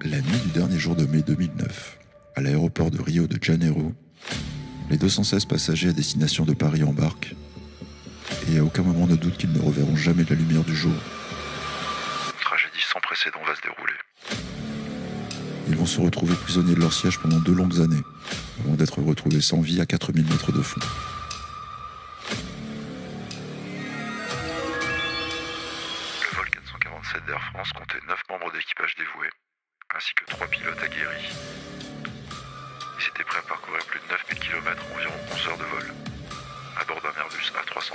La nuit du dernier jour de mai 2009, à l'aéroport de Rio de Janeiro, les 216 passagers à destination de Paris embarquent et à aucun moment ne doutent qu'ils ne reverront jamais la lumière du jour. Une tragédie sans précédent va se dérouler. Ils vont se retrouver prisonniers de leur siège pendant 2 longues années, avant d'être retrouvés sans vie à 4000 mètres de fond. Le vol 447 d'Air France comptait 9 membres d'équipage dévoués, ainsi que 3 pilotes aguerris. Ils étaient prêts à parcourir plus de 9000 km, environ 11 heures de vol, à bord d'un Airbus A330.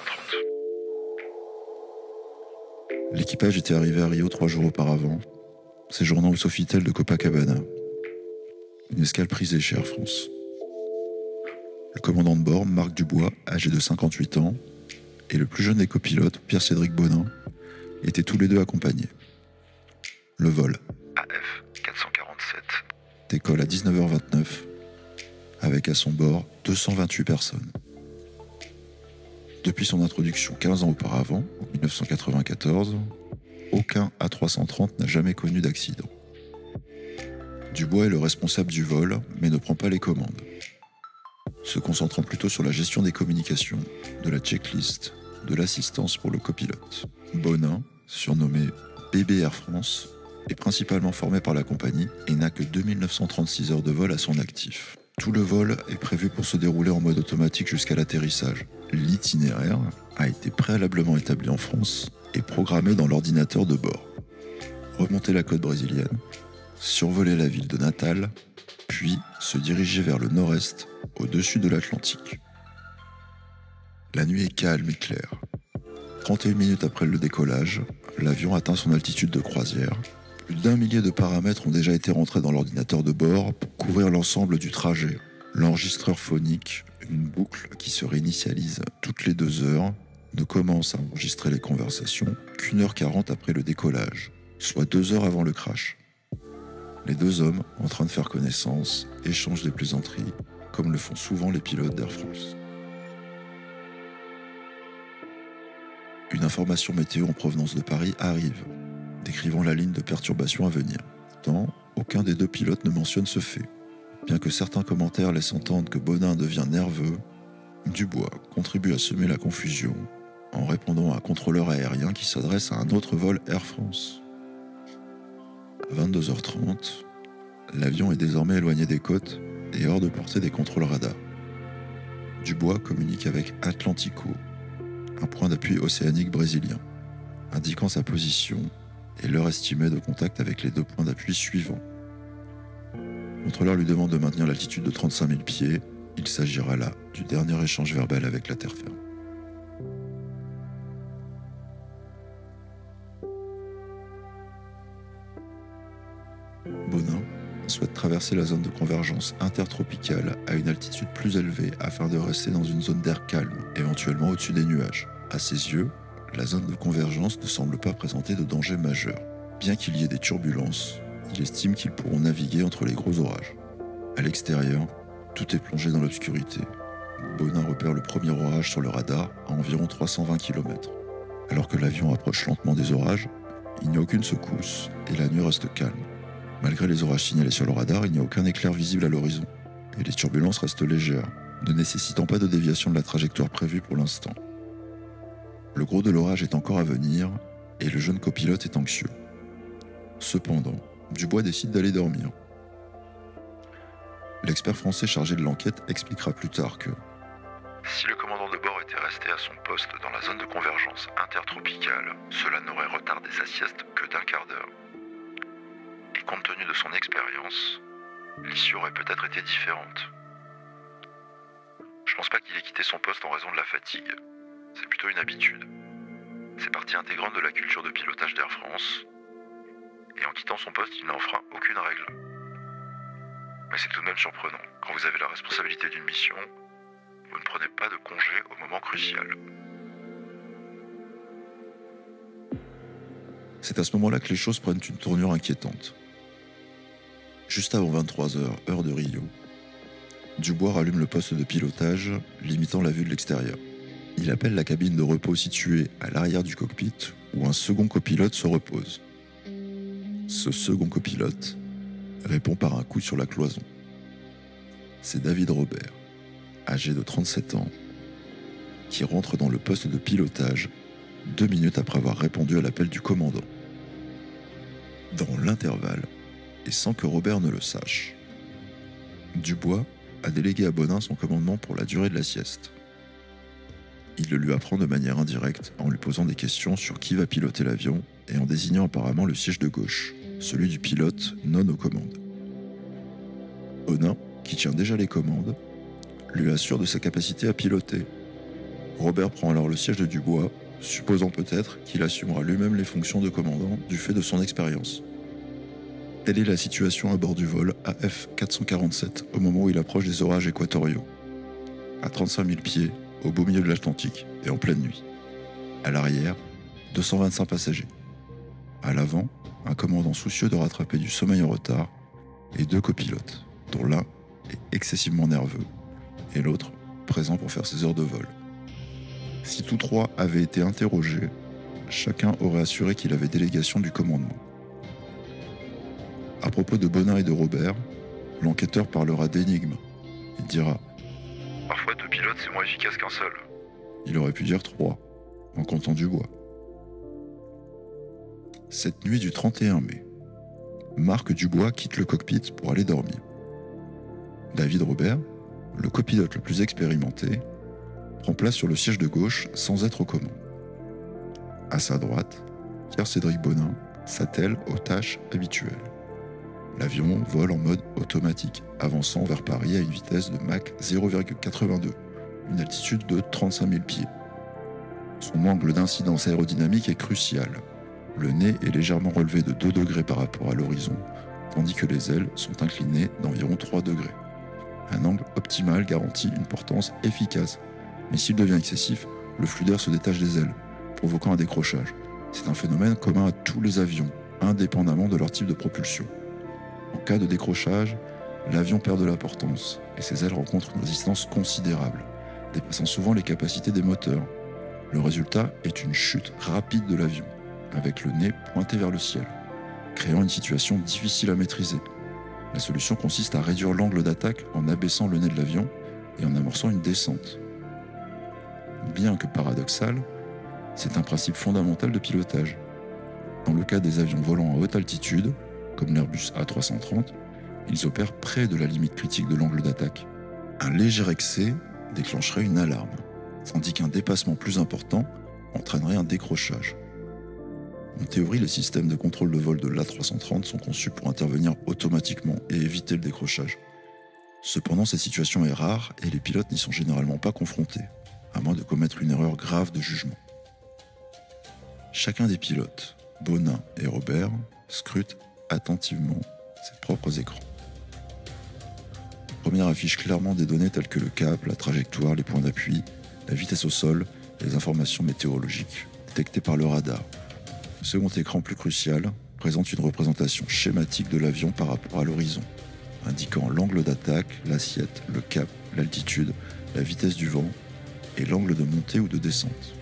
L'équipage était arrivé à Rio 3 jours auparavant, séjournant au Sofitel de Copacabana, une escale prisée chez Air France. Le commandant de bord, Marc Dubois, âgé de 58 ans, et le plus jeune des copilotes, Pierre-Cédric Bonin, étaient tous les deux accompagnés. Le vol AF 447. décolle à 19h29, avec à son bord 228 personnes. Depuis son introduction 15 ans auparavant, en 1994, aucun A330 n'a jamais connu d'accident. Dubois est le responsable du vol, mais ne prend pas les commandes, se concentrant plutôt sur la gestion des communications, de la checklist, de l'assistance pour le copilote. Bonin, surnommé Bébé Air France, est principalement formé par la compagnie et n'a que 2936 heures de vol à son actif. Tout le vol est prévu pour se dérouler en mode automatique jusqu'à l'atterrissage. L'itinéraire a été préalablement établi en France et programmé dans l'ordinateur de bord. Remonter la côte brésilienne, survoler la ville de Natal, puis se diriger vers le nord-est, au-dessus de l'Atlantique. La nuit est calme et claire. 31 minutes après le décollage, l'avion atteint son altitude de croisière. Plus d'1 millier de paramètres ont déjà été rentrés dans l'ordinateur de bord pour couvrir l'ensemble du trajet. L'enregistreur phonique, une boucle qui se réinitialise toutes les 2 heures, ne commence à enregistrer les conversations qu'1h40 après le décollage, soit 2 heures avant le crash. Les 2 hommes, en train de faire connaissance, échangent des plaisanteries, comme le font souvent les pilotes d'Air France. Une information météo en provenance de Paris arrive, décrivant la ligne de perturbation à venir. Pourtant, aucun des 2 pilotes ne mentionne ce fait. Bien que certains commentaires laissent entendre que Bonin devient nerveux, Dubois contribue à semer la confusion en répondant à un contrôleur aérien qui s'adresse à un autre vol Air France. À 22h30, l'avion est désormais éloigné des côtes et hors de portée des contrôles radars. Dubois communique avec Atlantico, un point d'appui océanique brésilien, indiquant sa position et l'heure estimée de contact avec les 2 points d'appui suivants. Le contrôleur lui demande de maintenir l'altitude de 35 000 pieds. Il s'agira là du dernier échange verbal avec la terre ferme. Bonin souhaite traverser la zone de convergence intertropicale à une altitude plus élevée afin de rester dans une zone d'air calme, éventuellement au-dessus des nuages. À ses yeux, la zone de convergence ne semble pas présenter de danger majeur. Bien qu'il y ait des turbulences, il estime qu'ils pourront naviguer entre les gros orages. À l'extérieur, tout est plongé dans l'obscurité. Bonin repère le premier orage sur le radar à environ 320 km. Alors que l'avion approche lentement des orages, il n'y a aucune secousse et la nuit reste calme. Malgré les orages signalés sur le radar, il n'y a aucun éclair visible à l'horizon et les turbulences restent légères, ne nécessitant pas de déviation de la trajectoire prévue pour l'instant. Le gros de l'orage est encore à venir et le jeune copilote est anxieux. Cependant, Dubois décide d'aller dormir. L'expert français chargé de l'enquête expliquera plus tard que Si le commandant de bord était resté à son poste dans la zone de convergence intertropicale, cela n'aurait retardé sa sieste que d'1 quart d'heure. Et compte tenu de son expérience, l'issue aurait peut-être été différente. Je pense pas qu'il ait quitté son poste en raison de la fatigue. C'est plutôt une habitude. C'est partie intégrante de la culture de pilotage d'Air France. Et en quittant son poste, il n'a enfreint aucune règle. Mais c'est tout de même surprenant. Quand vous avez la responsabilité d'une mission, vous ne prenez pas de congé au moment crucial. c'est à ce moment-là que les choses prennent une tournure inquiétante. Juste avant 23h, heure de Rio, Dubois rallume le poste de pilotage, limitant la vue de l'extérieur. Il appelle la cabine de repos située à l'arrière du cockpit, où un second copilote se repose. Ce second copilote répond par un coup sur la cloison. C'est David Robert, âgé de 37 ans, qui rentre dans le poste de pilotage 2 minutes après avoir répondu à l'appel du commandant. Dans l'intervalle, et sans que Robert ne le sache, Dubois a délégué à Bonin son commandement pour la durée de la sieste. Il le lui apprend de manière indirecte en lui posant des questions sur qui va piloter l'avion et en désignant apparemment le siège de gauche, celui du pilote non aux commandes. Bonin, qui tient déjà les commandes, lui assure de sa capacité à piloter. Robert prend alors le siège de Dubois, supposant peut-être qu'il assumera lui-même les fonctions de commandant du fait de son expérience. Telle est la situation à bord du vol AF447 au moment où il approche des orages équatoriaux. À 35 000 pieds, au beau milieu de l'Atlantique et en pleine nuit. À l'arrière, 225 passagers. À l'avant, un commandant soucieux de rattraper du sommeil en retard et 2 copilotes, dont l'un est excessivement nerveux et l'autre présent pour faire ses heures de vol. Si tous 3 avaient été interrogés, chacun aurait assuré qu'il avait délégation du commandement. À propos de Bonin et de Robert, l'enquêteur parlera d'énigmes. Il dira « Parfois 2 pilotes c'est moins efficace qu'un seul. » Il aurait pu dire 3, en comptant Dubois. Cette nuit du 31 mai, Marc Dubois quitte le cockpit pour aller dormir. David Robert, le copilote le plus expérimenté, prend place sur le siège de gauche sans être aux commandes. À sa droite, Pierre-Cédric Bonin s'attelle aux tâches habituelles. L'avion vole en mode automatique, avançant vers Paris à une vitesse de Mach 0,82, une altitude de 35 000 pieds. Son angle d'incidence aérodynamique est crucial. Le nez est légèrement relevé de 2 degrés par rapport à l'horizon, tandis que les ailes sont inclinées d'environ 3 degrés. Un angle optimal garantit une portance efficace, mais s'il devient excessif, le flux d'air se détache des ailes, provoquant un décrochage. C'est un phénomène commun à tous les avions, indépendamment de leur type de propulsion. En cas de décrochage, l'avion perd de la portance et ses ailes rencontrent une résistance considérable, dépassant souvent les capacités des moteurs. Le résultat est une chute rapide de l'avion, avec le nez pointé vers le ciel, créant une situation difficile à maîtriser. La solution consiste à réduire l'angle d'attaque en abaissant le nez de l'avion et en amorçant une descente. Bien que paradoxal, c'est un principe fondamental de pilotage. Dans le cas des avions volant à haute altitude, comme l'Airbus A330, ils opèrent près de la limite critique de l'angle d'attaque. Un léger excès déclencherait une alarme, tandis qu'un dépassement plus important entraînerait un décrochage. En théorie, les systèmes de contrôle de vol de l'A330 sont conçus pour intervenir automatiquement et éviter le décrochage. Cependant, cette situation est rare et les pilotes n'y sont généralement pas confrontés, à moins de commettre une erreur grave de jugement. Chacun des pilotes, Bonin et Robert, scrute attentivement ses propres écrans. La première affiche clairement des données telles que le cap, la trajectoire, les points d'appui, la vitesse au sol et les informations météorologiques détectées par le radar. Le second écran plus crucial présente une représentation schématique de l'avion par rapport à l'horizon, indiquant l'angle d'attaque, l'assiette, le cap, l'altitude, la vitesse du vent et l'angle de montée ou de descente.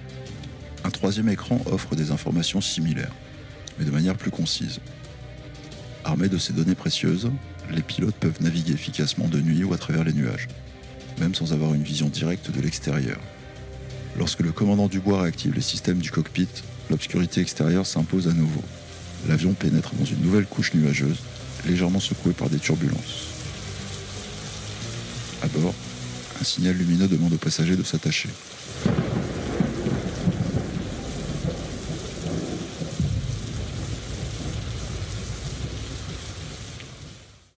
Un troisième écran offre des informations similaires, mais de manière plus concise. Armés de ces données précieuses, les pilotes peuvent naviguer efficacement de nuit ou à travers les nuages, même sans avoir une vision directe de l'extérieur. Lorsque le commandant Dubois réactive les systèmes du cockpit, l'obscurité extérieure s'impose à nouveau. L'avion pénètre dans une nouvelle couche nuageuse, légèrement secouée par des turbulences. À bord, un signal lumineux demande aux passagers de s'attacher.